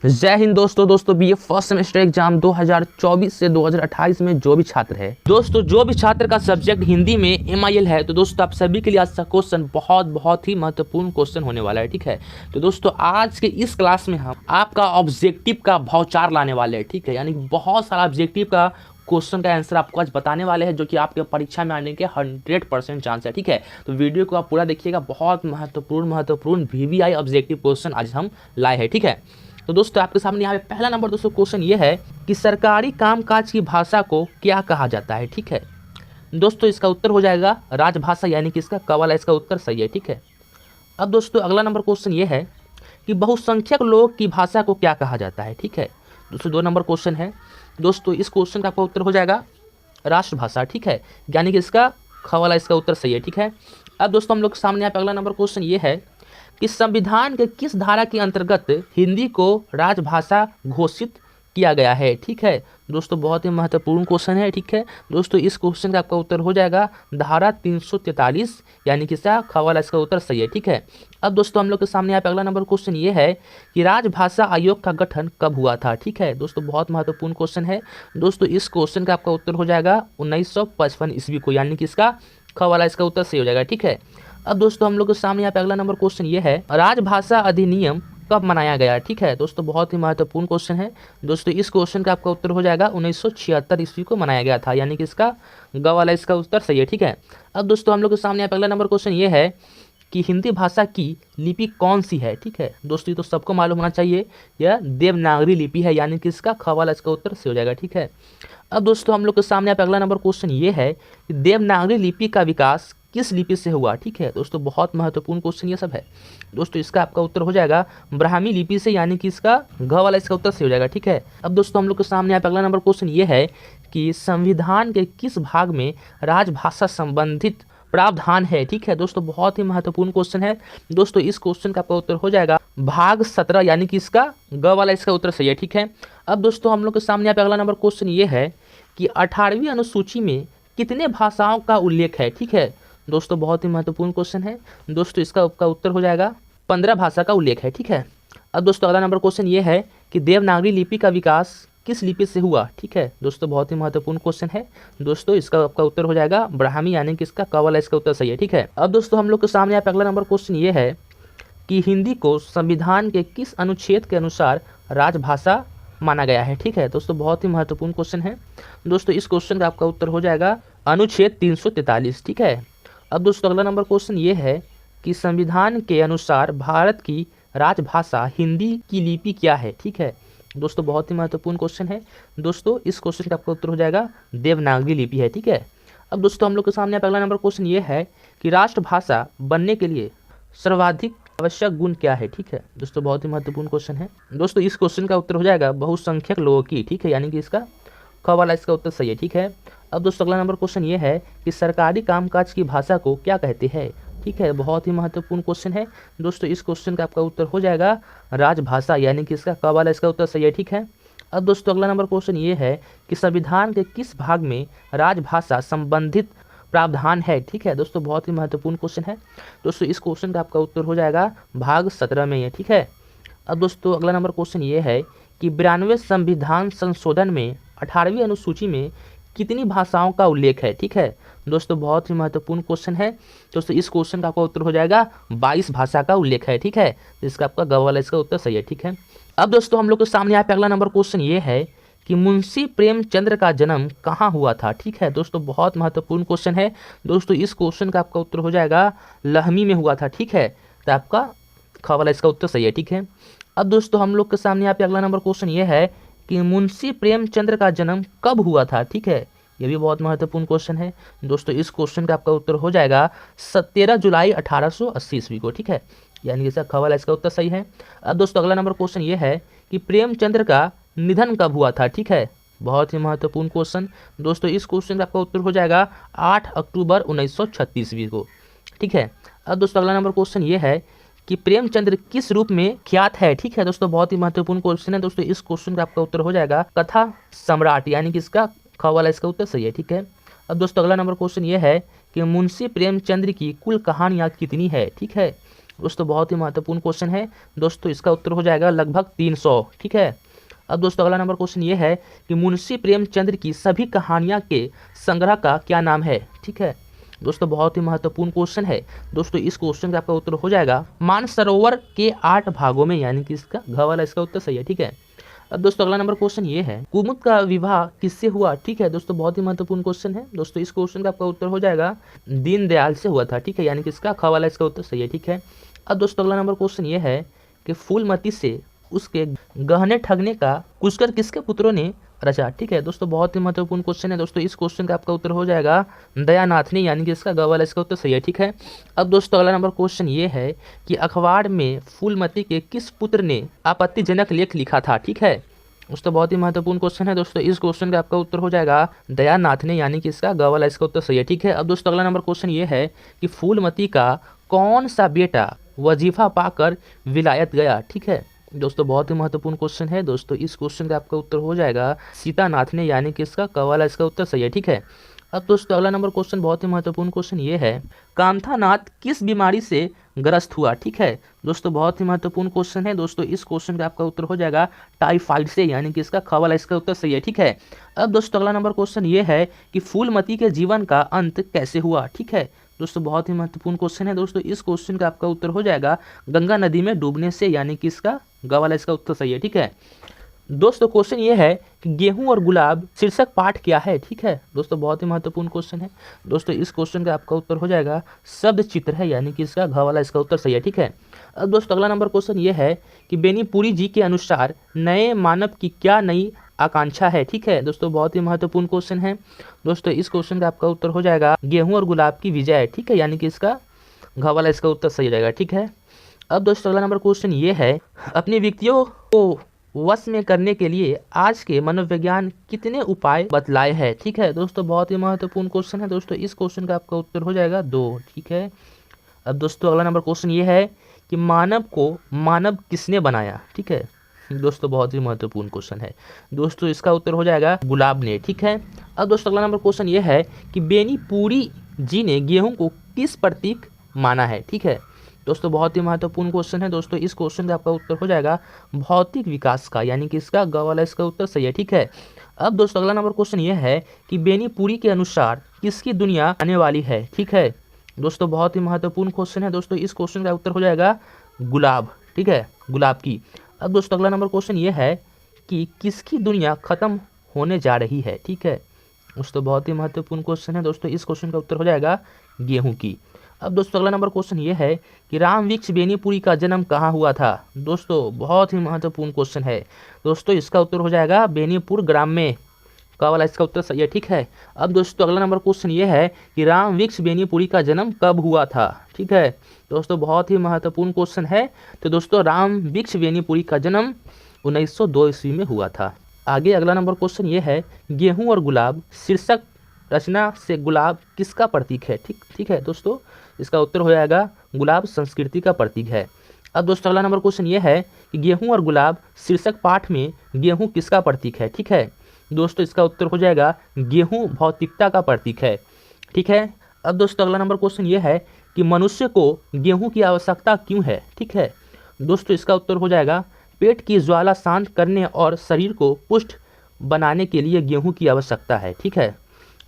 जय हिंद दोस्तों BA first semester exam 2024 से 2028 में जो भी छात्र है जो भी छात्र का सब्जेक्ट हिंदी में MIL है, तो दोस्तों आप सभी के लिए आज का क्वेश्चन बहुत ही महत्वपूर्ण क्वेश्चन होने वाला है। ठीक है, तो दोस्तों आज के इस क्लास में हम आपका ऑब्जेक्टिव का भौचार लाने वाले हैं। ठीक है, यानी बहुत सारा ऑब्जेक्टिव का क्वेश्चन का आंसर आपको आज बताने वाले हैं, जो कि आपके परीक्षा में आने के 100% चांस है। ठीक है, तो वीडियो को आप पूरा देखिएगा, बहुत महत्वपूर्ण VVI ऑब्जेक्टिव क्वेश्चन आज हम लाए हैं। ठीक है, तो दोस्तों आपके सामने यहाँ पे पहला नंबर दोस्तों क्वेश्चन ये है कि सरकारी कामकाज की भाषा को क्या कहा जाता है। ठीक है दोस्तों, इसका उत्तर हो जाएगा राजभाषा, यानी कि इसका क वाला इसका उत्तर सही है। ठीक है, अब दोस्तों अगला नंबर क्वेश्चन ये है कि बहुसंख्यक लोग की भाषा को क्या कहा जाता है। ठीक है दोस्तों, 2 नंबर क्वेश्चन है। दोस्तों इस क्वेश्चन का आपका उत्तर हो जाएगा राष्ट्रभाषा। ठीक है, यानी कि इसका ख वाला इसका उत्तर सही है। ठीक है, अब दोस्तों हम लोग के सामने यहाँ पे अगला नंबर क्वेश्चन ये है कि संविधान के किस धारा के अंतर्गत हिंदी को राजभाषा घोषित किया गया है। ठीक है दोस्तों, बहुत ही महत्वपूर्ण क्वेश्चन है। ठीक है दोस्तों, इस क्वेश्चन का आपका उत्तर हो जाएगा धारा 343, यानी कि इसका ख वाला इसका उत्तर सही है। ठीक है, अब दोस्तों हम लोग के सामने यहाँ पे अगला नंबर क्वेश्चन ये है कि राजभाषा आयोग का गठन कब हुआ था। ठीक है दोस्तों, बहुत महत्वपूर्ण क्वेश्चन है। दोस्तों इस क्वेश्चन का आपका उत्तर हो जाएगा 1955 ईस्वी को, यानी कि इसका ख वाला इसका उत्तर सही हो जाएगा। ठीक है, अब दोस्तों हम लोग के सामने यहाँ पे अगला नंबर क्वेश्चन ये है राजभाषा अधिनियम कब मनाया गया। ठीक है दोस्तों, बहुत ही महत्वपूर्ण क्वेश्चन है। दोस्तों इस क्वेश्चन का आपका उत्तर हो जाएगा 1976 ईस्वी को मनाया गया था, यानी कि इसका ग वाला इसका उत्तर सही है। ठीक है, अब दोस्तों हम लोग के सामने यहाँ पे अगला नंबर क्वेश्चन ये है कि हिंदी भाषा की लिपि कौन सी है। ठीक है दोस्तों, ये तो सबको मालूम होना चाहिए, यह देवनागरी लिपि है, यानी कि इसका ख वाला इसका उत्तर सही हो जाएगा। ठीक है, अब दोस्तों हम लोग के सामने यहाँ पे अगला नंबर क्वेश्चन ये है कि देवनागरी लिपि का विकास किस लिपि से हुआ। ठीक है दोस्तों, बहुत महत्वपूर्ण क्वेश्चन ये सब है। दोस्तों इसका आपका उत्तर हो जाएगा ब्राह्मी लिपि से, यानी कि इसका घ वाला इसका उत्तर सही हो जाएगा। ठीक है, अब दोस्तों हम लोग के सामने यहाँ पे अगला नंबर क्वेश्चन ये है कि संविधान के किस भाग में राजभाषा संबंधित प्रावधान है। ठीक है दोस्तों, बहुत ही महत्वपूर्ण क्वेश्चन है। दोस्तों इस क्वेश्चन का आपका उत्तर हो जाएगा भाग 17, यानी कि इसका ग वाला इसका उत्तर सही है। ठीक है, अब दोस्तों हम लोग के सामने यहाँ पे अगला नंबर क्वेश्चन ये है कि 18वीं अनुसूची में कितने भाषाओं का उल्लेख है। ठीक है दोस्तों, बहुत ही महत्वपूर्ण क्वेश्चन है। दोस्तों इसका उत्तर हो जाएगा 15 भाषा का उल्लेख है। ठीक है, अब दोस्तों अगला नंबर क्वेश्चन ये है कि देवनागरी लिपि का विकास किस लिपि से हुआ। ठीक है दोस्तों, बहुत ही महत्वपूर्ण क्वेश्चन है। दोस्तों इसका आपका उत्तर हो जाएगा ब्राह्मी, यानी कि इसका क वाला इसका उत्तर सही है। ठीक है, अब दोस्तों हम लोग के सामने यहाँ पे अगला नंबर क्वेश्चन ये है कि हिंदी को संविधान के किस अनुच्छेद के अनुसार राजभाषा माना गया है। ठीक है दोस्तों, बहुत ही महत्वपूर्ण क्वेश्चन है। दोस्तों इस क्वेश्चन का आपका उत्तर हो जाएगा अनुच्छेद 343। ठीक है, अब दोस्तों अगला नंबर क्वेश्चन ये है कि संविधान के अनुसार भारत की राजभाषा हिंदी की लिपि क्या है। ठीक है दोस्तों, बहुत ही महत्वपूर्ण क्वेश्चन है। दोस्तों इस क्वेश्चन का आपका उत्तर हो जाएगा देवनागरी लिपि है। ठीक है, अब दोस्तों हम लोग के सामने पहला नंबर क्वेश्चन ये है कि राष्ट्रभाषा बनने के लिए सर्वाधिक आवश्यक गुण क्या है। ठीक है दोस्तों, बहुत ही महत्वपूर्ण क्वेश्चन है। दोस्तों इस क्वेश्चन का उत्तर हो जाएगा बहुसंख्यक लोगों की। ठीक है, यानी कि इसका ख वाला इसका उत्तर सही है। ठीक है, अब दोस्तों अगला नंबर क्वेश्चन ये है कि सरकारी कामकाज की भाषा को क्या कहते हैं। ठीक है, बहुत ही महत्वपूर्ण क्वेश्चन है। दोस्तों इस क्वेश्चन का आपका उत्तर हो जाएगा राजभाषा, यानी कि इसका क वाला इसका उत्तर सही है। ठीक है, अब दोस्तों अगला नंबर क्वेश्चन ये है कि संविधान के किस भाग में राजभाषा संबंधित प्रावधान है। ठीक है दोस्तों, बहुत ही महत्वपूर्ण क्वेश्चन है। दोस्तों इस क्वेश्चन का आपका उत्तर हो जाएगा भाग 17 में ये। ठीक है, अब दोस्तों अगला नंबर क्वेश्चन ये है कि 92वें संविधान संशोधन में 18वीं अनुसूची में कितनी भाषाओं का उल्लेख है। ठीक है दोस्तों, बहुत ही महत्वपूर्ण क्वेश्चन है। दोस्तों इस क्वेश्चन का आपका उत्तर हो जाएगा 22 भाषा का उल्लेख है। ठीक है, तो इसका आपका ग वाला इसका उत्तर सही है। ठीक है, अब दोस्तों हम लोग के सामने यहाँ पे अगला नंबर क्वेश्चन ये है कि मुंशी प्रेमचंद्र का जन्म कहाँ हुआ था। ठीक है दोस्तों, बहुत महत्वपूर्ण क्वेश्चन है। दोस्तों इस क्वेश्चन का आपका उत्तर हो जाएगा लहमी में हुआ था। ठीक है, तो आपका ख वाला इसका उत्तर सही है। ठीक है, अब दोस्तों हम लोग के सामने यहाँ पे अगला नंबर क्वेश्चन ये है कि मुंशी प्रेमचंद्र का जन्म कब हुआ था। ठीक है, ये भी बहुत महत्वपूर्ण क्वेश्चन है। दोस्तों इस क्वेश्चन का आपका उत्तर हो जाएगा 13 जुलाई 1880 ईस्वी को। ठीक है, यानी कि इसका ख वाला इसका उत्तर सही है। अब दोस्तों अगला नंबर क्वेश्चन ये है कि प्रेमचंद्र का निधन कब हुआ था। ठीक है, बहुत ही महत्वपूर्ण क्वेश्चन। दोस्तों इस क्वेश्चन का आपका उत्तर हो जाएगा 8 अक्टूबर 1936 ईस्वी को। ठीक है, अब दोस्तों अगला नंबर क्वेश्चन ये है कि प्रेमचंद्र किस रूप में ख्यात है। ठीक है दोस्तों, बहुत ही महत्वपूर्ण क्वेश्चन है। दोस्तों इस क्वेश्चन का आपका उत्तर हो जाएगा कथा सम्राट, यानी कि इसका ख वाला इसका उत्तर सही है। ठीक है, अब दोस्तों अगला नंबर क्वेश्चन ये है कि मुंशी प्रेमचंद्र की कुल कहानियाँ कितनी है। ठीक है दोस्तों बहुत ही महत्वपूर्ण क्वेश्चन है दोस्तों, इसका उत्तर हो जाएगा लगभग 300। ठीक है। अब दोस्तों अगला नंबर क्वेश्चन ये है कि मुंशी प्रेमचंद्र की सभी कहानियाँ के संग्रह का क्या नाम है। ठीक है दोस्तों, बहुत ही महत्वपूर्ण क्वेश्चन है दोस्तों, इस क्वेश्चन का आपका उत्तर हो जाएगा मानसरोवर के 8 भागों में, यानी कि इसका घ वाला इसका उत्तर सही है। ठीक है। अब दोस्तों अगला नंबर क्वेश्चन ये है, कुमुद का विवाह किससे हुआ। ठीक है दोस्तों, बहुत ही महत्वपूर्ण क्वेश्चन है दोस्तों, इस क्वेश्चन का आपका उत्तर हो जाएगा दीनदयाल से हुआ था। ठीक है, यानी कि इसका ख वाला इसका उत्तर सही है। ठीक है। अब दोस्तों अगला नंबर क्वेश्चन ये है कि फूलमती से उसके गहने ठगने का कुशकर किसके पुत्रों ने रचा। ठीक है दोस्तों, बहुत ही महत्वपूर्ण क्वेश्चन है दोस्तों, इस क्वेश्चन का आपका उत्तर हो जाएगा दयानाथ ने, यानी कि इसका ग वाला इसका उत्तर सही है। ठीक है। अब दोस्तों अगला नंबर क्वेश्चन ये है कि अखबार में फूलमती के किस पुत्र ने आपत्तिजनक लेख लिखा था। ठीक है दोस्तों, बहुत ही महत्वपूर्ण क्वेश्चन है दोस्तों, इस क्वेश्चन का आपका उत्तर हो जाएगा दयानाथ ने, यानी कि इसका ग वाला इसका उत्तर सही है। ठीक है। अब दोस्तों अगला नंबर क्वेश्चन ये है कि फूलमती का कौन सा बेटा वजीफा पाकर विलायत गया। ठीक है दोस्तों, बहुत ही महत्वपूर्ण क्वेश्चन है दोस्तों, इस क्वेश्चन का आपका उत्तर हो जाएगा सीतानाथ ने, यानी कि इसका क वाला इसका उत्तर सही है। ठीक है। अब दोस्तों अगला नंबर क्वेश्चन बहुत ही महत्वपूर्ण क्वेश्चन ये है, कांथानाथ किस बीमारी से ग्रस्त हुआ। ठीक है दोस्तों, बहुत ही महत्वपूर्ण क्वेश्चन है दोस्तों, इस क्वेश्चन का आपका उत्तर हो जाएगा टाइफाइड से, यानी कि इसका ख वाला इसका उत्तर सही है। ठीक है। अब दोस्तों अगला नंबर क्वेश्चन ये है कि फूलमती के जीवन का अंत कैसे हुआ। ठीक है दोस्तों, बहुत ही महत्वपूर्ण क्वेश्चन है दोस्तों, इस क्वेश्चन का आपका उत्तर हो जाएगा गंगा नदी में डूबने से, यानी कि इसका ग वाला इसका उत्तर सही है। ठीक है दोस्तों, क्वेश्चन ये है कि गेहूं और गुलाब शीर्षक पाठ क्या है। ठीक है दोस्तों, बहुत ही महत्वपूर्ण क्वेश्चन है दोस्तों, इस क्वेश्चन का आपका उत्तर हो जाएगा शब्द चित्र है, यानी कि इसका घ वाला इसका उत्तर सही है। ठीक है। अब दोस्तों अगला नंबर क्वेश्चन ये है कि बेनीपुरी जी के अनुसार नए मानव की क्या नई आकांक्षा है। ठीक है दोस्तों, बहुत ही महत्वपूर्ण क्वेश्चन है दोस्तों, इस क्वेश्चन का आपका उत्तर हो जाएगा गेहूं और गुलाब की विजय। ठीक है, यानी कि इसका घ वाला इसका उत्तर सही रहेगा। ठीक है। अब दोस्तों अगला नंबर क्वेश्चन ये है, अपनी व्यक्तियों को वश में करने के लिए आज के मनोविज्ञान कितने उपाय बतलाए हैं। ठीक है दोस्तों, बहुत ही महत्वपूर्ण क्वेश्चन है दोस्तों, इस क्वेश्चन का आपका उत्तर हो जाएगा 2। ठीक है। अब दोस्तों अगला नंबर क्वेश्चन ये है कि मानव को मानव किसने बनाया। ठीक है दोस्तों, बहुत ही महत्वपूर्ण क्वेश्चन है दोस्तों, इसका उत्तर हो जाएगा गुलाब ने। ठीक है। अब दोस्तों अगला नंबर क्वेश्चन ये है कि बेनीपुरी जी ने गेहूं को किस प्रतीक माना है। ठीक है दोस्तों, बहुत ही महत्वपूर्ण क्वेश्चन है दोस्तों, इस क्वेश्चन का आपका उत्तर हो जाएगा भौतिक विकास का, यानी कि इसका ग वाला इसका उत्तर सही है। ठीक है। अब दोस्तों अगला नंबर क्वेश्चन ये है कि बेनीपुरी के अनुसार किसकी दुनिया आने वाली है। ठीक है दोस्तों, बहुत ही महत्वपूर्ण क्वेश्चन है दोस्तों, इस क्वेश्चन का उत्तर हो जाएगा गुलाब। ठीक है, गुलाब की। अब दोस्तों अगला नंबर क्वेश्चन ये है कि किसकी दुनिया खत्म होने जा रही है। ठीक है दोस्तों, बहुत ही महत्वपूर्ण क्वेश्चन है दोस्तों, इस क्वेश्चन का उत्तर हो जाएगा गेहूं की। अब दोस्तों अगला नंबर क्वेश्चन ये है कि राम वृक्ष बेनीपुरी का जन्म कहाँ हुआ था। दोस्तों बहुत ही महत्वपूर्ण क्वेश्चन है दोस्तों, इसका उत्तर हो जाएगा बेनीपुर ग्राम में, का वाला इसका उत्तर सही है। ठीक है। अब दोस्तों अगला नंबर क्वेश्चन ये है कि राम वृक्ष बेनीपुरी का जन्म कब हुआ था। ठीक है दोस्तों, बहुत ही महत्वपूर्ण क्वेश्चन है। तो दोस्तों राम वृक्ष बेनीपुरी का जन्म 1902 ईस्वी में हुआ था। आगे अगला नंबर क्वेश्चन ये है, गेहूं और गुलाब शीर्षक रचना से गुलाब किसका प्रतीक है। ठीक है दोस्तों, इसका उत्तर हो जाएगा गुलाब संस्कृति का प्रतीक है। अब दोस्तों अगला नंबर क्वेश्चन ये है कि गेहूं और गुलाब शीर्षक पाठ में गेहूं किसका प्रतीक है। ठीक है दोस्तों, इसका उत्तर हो जाएगा गेहूं भौतिकता का प्रतीक है। ठीक है। अब दोस्तों अगला नंबर क्वेश्चन ये है कि मनुष्य को गेहूं की आवश्यकता क्यों है। ठीक है दोस्तों, इसका उत्तर हो जाएगा पेट की ज्वाला शांत करने और शरीर को पुष्ट बनाने के लिए गेहूं की आवश्यकता है। ठीक है।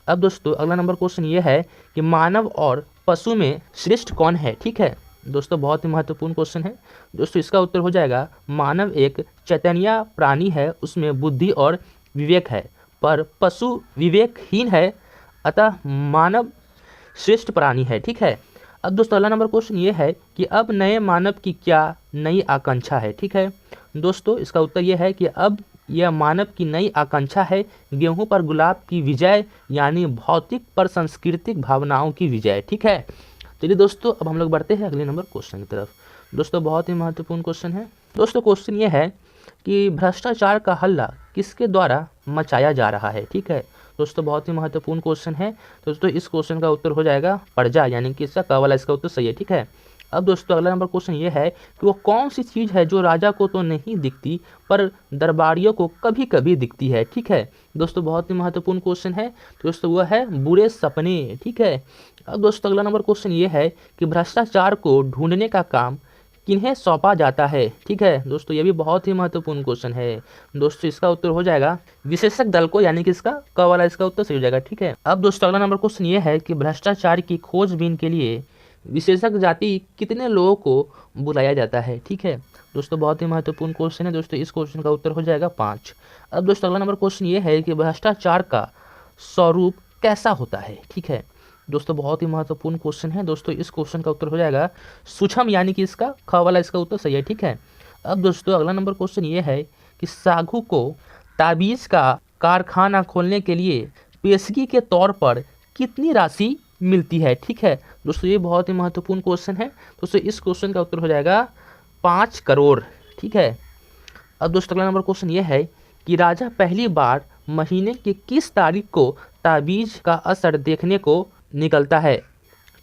अब दोस्तों अगला नंबर क्वेश्चन ये है कि मानव और पशु में श्रेष्ठ कौन है। ठीक है दोस्तों, बहुत ही महत्वपूर्ण क्वेश्चन है दोस्तों, इसका उत्तर हो जाएगा मानव एक चैतन्य प्राणी है, उसमें बुद्धि और विवेक है, पर पशु विवेकहीन है, अतः मानव श्रेष्ठ प्राणी है। ठीक है। अब दोस्तों अगला नंबर क्वेश्चन ये है कि अब नए मानव की क्या नई आकांक्षा है। ठीक है दोस्तों, इसका उत्तर ये है कि अब यह मानव की नई आकांक्षा है गेहूं पर गुलाब की विजय, यानी भौतिक पर सांस्कृतिक भावनाओं की विजय। ठीक है। चलिए दोस्तों, अब हम लोग बढ़ते हैं अगले नंबर क्वेश्चन की तरफ। दोस्तों बहुत ही महत्वपूर्ण क्वेश्चन है दोस्तों, क्वेश्चन ये है कि भ्रष्टाचार का हल्ला किसके द्वारा मचाया जा रहा है। ठीक है दोस्तों, बहुत ही महत्वपूर्ण क्वेश्चन है दोस्तों, इस क्वेश्चन का उत्तर हो जाएगा प्रजा, यानी कि इसका क वाला इसका उत्तर सही है। ठीक है। अब दोस्तों अगला नंबर क्वेश्चन ये है कि वो कौन सी चीज़ है जो राजा को तो नहीं दिखती पर दरबारियों को कभी कभी दिखती है। ठीक है दोस्तों, बहुत ही महत्वपूर्ण क्वेश्चन है। तो दोस्तों वह है बुरे सपने। ठीक है। अब दोस्तों अगला नंबर क्वेश्चन ये है कि भ्रष्टाचार को ढूंढने का काम किन्हें सौंपा जाता है। ठीक है दोस्तों, ये भी बहुत ही महत्वपूर्ण क्वेश्चन है। दोस्तों इसका उत्तर हो जाएगा विशेषज्ञ दल को, यानी कि इसका क वाला इसका उत्तर सही हो जाएगा। ठीक है। अब दोस्तों अगला नंबर क्वेश्चन ये है कि भ्रष्टाचार की खोजबीन के लिए विशेषज्ञ जाति कितने लोगों को बुलाया जाता है। ठीक है दोस्तों, बहुत ही महत्वपूर्ण क्वेश्चन है। दोस्तों इस क्वेश्चन का उत्तर हो जाएगा 5। अब दोस्तों अगला नंबर क्वेश्चन ये है कि भ्रष्टाचार का स्वरूप कैसा होता है। ठीक है दोस्तों, बहुत ही महत्वपूर्ण क्वेश्चन है। दोस्तों इस क्वेश्चन का उत्तर हो जाएगा सूक्ष्म, यानी कि इसका ख वाला इसका उत्तर सही है। ठीक है। अब दोस्तों अगला नंबर क्वेश्चन ये है कि सागू को ताबीज़ का कारखाना खोलने के लिए पेशगी के तौर पर कितनी राशि मिलती है। ठीक है दोस्तों, ये बहुत ही महत्वपूर्ण क्वेश्चन है। दोस्तों इस क्वेश्चन का उत्तर हो जाएगा 5 करोड़। ठीक है। अब दोस्तों अगला नंबर क्वेश्चन ये है कि राजा पहली बार महीने की किस तारीख को ताबीज़ का असर देखने को निकलता है।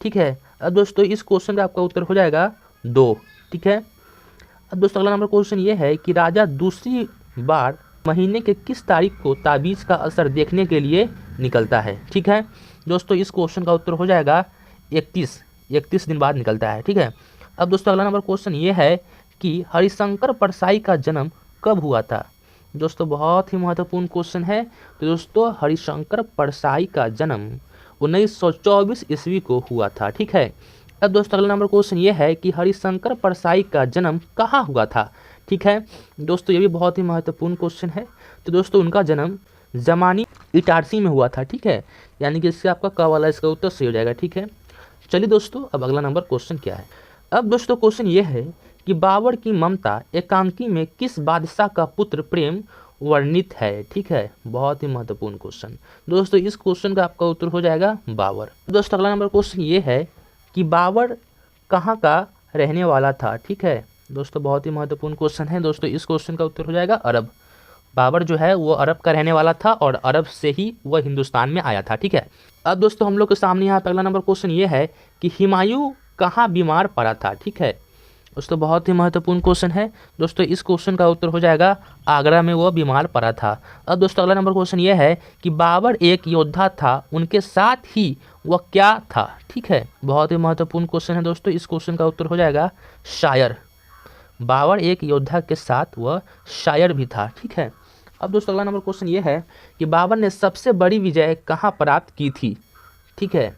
ठीक है। अब दोस्तों इस क्वेश्चन का आपका उत्तर हो जाएगा 2। ठीक है। अब दोस्तों अगला नंबर क्वेश्चन ये है कि राजा दूसरी बार महीने के किस तारीख को ताबीज़ का असर देखने के लिए निकलता है। ठीक है दोस्तों, इस क्वेश्चन का उत्तर हो जाएगा 31 दिन बाद निकलता है। ठीक है। अब दोस्तों अगला नंबर क्वेश्चन ये है कि हरिशंकर परसाई का जन्म कब हुआ था। दोस्तों बहुत ही महत्वपूर्ण क्वेश्चन है। तो दोस्तों हरिशंकर परसाई का जन्म 1924 ईस्वी को हुआ था। ठीक है। अब दोस्तों अगला नंबर क्वेश्चन ये है कि हरिशंकर परसाई का जन्म कहाँ हुआ था। ठीक है दोस्तों, ये भी बहुत ही महत्वपूर्ण क्वेश्चन है। तो दोस्तों उनका जन्म जमानी इटारसी में हुआ था। ठीक है, यानी कि इससे आपका क वाला इसका उत्तर सही हो जाएगा। ठीक है। चलिए दोस्तों, अब अगला नंबर क्वेश्चन क्या है। अब दोस्तों क्वेश्चन ये है कि बाबर की ममता एकांकी में किस बादशाह का पुत्र प्रेम वर्णित है। ठीक है, बहुत ही महत्वपूर्ण क्वेश्चन। दोस्तों इस क्वेश्चन का आपका उत्तर हो जाएगा बाबर। दोस्तों अगला नंबर क्वेश्चन ये है कि बाबर कहाँ का रहने वाला था। ठीक है दोस्तों, बहुत ही महत्वपूर्ण क्वेश्चन है। दोस्तों इस क्वेश्चन का उत्तर हो जाएगा अरब। बाबर जो है वो अरब का रहने वाला था और अरब से ही वह हिंदुस्तान में आया था। ठीक है। अब दोस्तों हम लोग के सामने यहाँ पे अगला नंबर क्वेश्चन ये है कि हुमायूं कहाँ बीमार पड़ा था। ठीक है दोस्तों, बहुत ही महत्वपूर्ण क्वेश्चन है। दोस्तों इस क्वेश्चन का उत्तर हो जाएगा आगरा में वो बीमार पड़ा था। अब दोस्तों अगला नंबर क्वेश्चन ये है कि बाबर एक योद्धा था, उनके साथ ही वह क्या था। ठीक है, बहुत ही महत्वपूर्ण क्वेश्चन है। दोस्तों इस क्वेश्चन का उत्तर हो जाएगा शायर। बाबर एक योद्धा के साथ वह शायर भी था। ठीक है। अब दोस्तों अगला नंबर क्वेश्चन ये है कि बाबर ने सबसे बड़ी विजय कहाँ प्राप्त की थी। ठीक है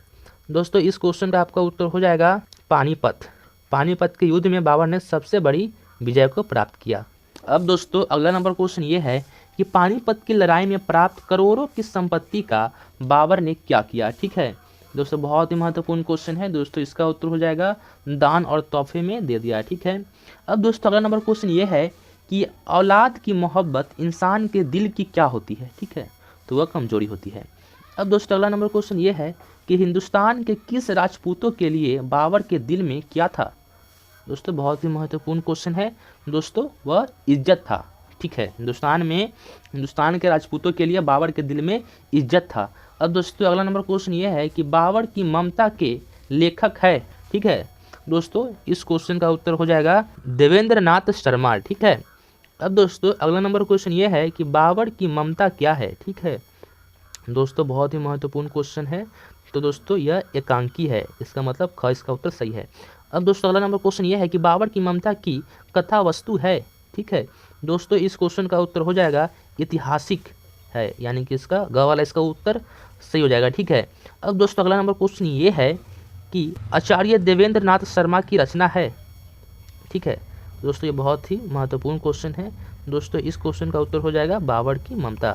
दोस्तों, इस क्वेश्चन का आपका उत्तर हो जाएगा पानीपत। पानीपत के युद्ध में बाबर ने सबसे बड़ी विजय को प्राप्त किया। अब दोस्तों अगला नंबर क्वेश्चन ये है कि पानीपत की लड़ाई में प्राप्त करोड़ों की संपत्ति का बाबर ने क्या किया। ठीक है दोस्तों, बहुत ही महत्वपूर्ण क्वेश्चन है। दोस्तों इसका उत्तर हो जाएगा दान और तोहफे में दे दिया। ठीक है। अब दोस्तों अगला नंबर क्वेश्चन ये है कि औलाद की मोहब्बत इंसान के दिल की क्या होती है। ठीक है, तो वह कमजोरी होती है। अब दोस्तों अगला नंबर क्वेश्चन ये है कि हिंदुस्तान के किस राजपूतों के लिए बाबर के दिल में क्या था। दोस्तों बहुत ही महत्वपूर्ण क्वेश्चन है। दोस्तों वह इज्जत था। ठीक है, हिंदुस्तान के राजपूतों के लिए बाबर के दिल में इज्जत था। अब दोस्तों अगला नंबर क्वेश्चन ये है कि बाबर की ममता के लेखक है। ठीक है दोस्तों, इस क्वेश्चन का उत्तर हो जाएगा देवेंद्र नाथ शर्मा। ठीक है। अब दोस्तों अगला नंबर क्वेश्चन ये है कि बाबर की ममता क्या है। ठीक है दोस्तों, बहुत ही महत्वपूर्ण क्वेश्चन है। तो दोस्तों यह एकांकी है, इसका मतलब ख इसका उत्तर सही है। अब दोस्तों अगला नंबर क्वेश्चन यह है कि बाबर की ममता की कथा वस्तु है। ठीक है दोस्तों, इस क्वेश्चन का उत्तर हो जाएगा ऐतिहासिक है, यानी कि इसका ग वाला इसका उत्तर सही हो जाएगा। ठीक है। अब दोस्तों अगला नंबर क्वेश्चन ये है कि आचार्य देवेंद्र नाथ शर्मा की रचना है। ठीक है दोस्तों, ये बहुत ही महत्वपूर्ण क्वेश्चन है। दोस्तों इस क्वेश्चन का उत्तर हो जाएगा बाबर की ममता,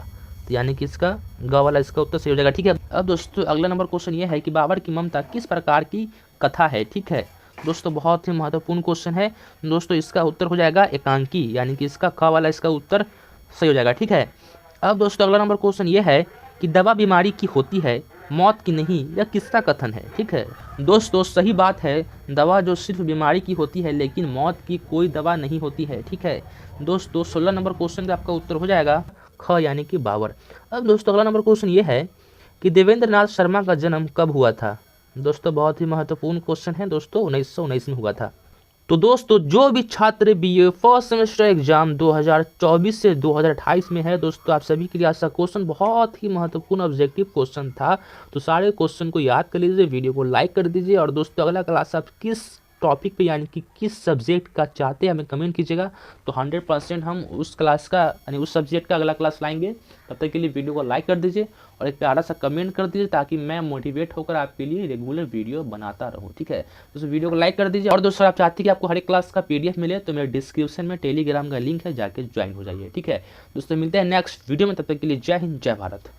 तो यानी कि इसका ग वाला इसका उत्तर सही हो जाएगा। ठीक है। अब दोस्तों अगला नंबर क्वेश्चन ये है कि बाबर की ममता किस प्रकार की कथा है। ठीक है दोस्तों, बहुत ही महत्वपूर्ण क्वेश्चन है। दोस्तों इसका उत्तर हो जाएगा एकांकी, यानी कि इसका ख वाला इसका उत्तर सही हो जाएगा। ठीक है। अब दोस्तों अगला नंबर क्वेश्चन ये है कि दवा बीमारी की होती है, मौत की नहीं, यह किसका कथन है। ठीक है दोस्तों, सही बात है, दवा जो सिर्फ बीमारी की होती है लेकिन मौत की कोई दवा नहीं होती है। ठीक है दोस्तों, 16 नंबर क्वेश्चन का आपका उत्तर हो जाएगा ख, यानी कि बाबर। अब दोस्तों अगला नंबर क्वेश्चन ये है कि देवेंद्र नाथ शर्मा का जन्म कब हुआ था। दोस्तों बहुत ही महत्वपूर्ण क्वेश्चन है दोस्तों, 1919 में हुआ था। तो दोस्तों जो भी छात्र बीए फर्स्ट सेमेस्टर एग्जाम 2024 से 2028 में है दोस्तों, आप सभी के लिए आज का क्वेश्चन बहुत ही महत्वपूर्ण ऑब्जेक्टिव क्वेश्चन था। तो सारे क्वेश्चन को याद कर लीजिए, वीडियो को लाइक कर दीजिए, और दोस्तों अगला क्लास आप किस टॉपिक पे यानी कि किस सब्जेक्ट का चाहते हैं हमें कमेंट कीजिएगा, तो 100% हम उस क्लास का यानी उस सब्जेक्ट का अगला क्लास लाएंगे। तब तक के लिए वीडियो को लाइक कर दीजिए और एक प्यारा सा कमेंट कर दीजिए, ताकि मैं मोटिवेट होकर आपके लिए रेगुलर वीडियो बनाता रहूँ, ठीक है। दोस्तों वीडियो को लाइक कर दीजिए, और दोस्तों आप चाहते हैं कि आपको हर एक क्लास का PDF मिले, तो मेरे डिस्क्रिप्शन में टेलीग्राम का लिंक है, जाके ज्वाइन हो जाइए, ठीक है। दोस्तों मिलते हैं नेक्स्ट वीडियो में, तब तक के लिए जय हिंद जय भारत।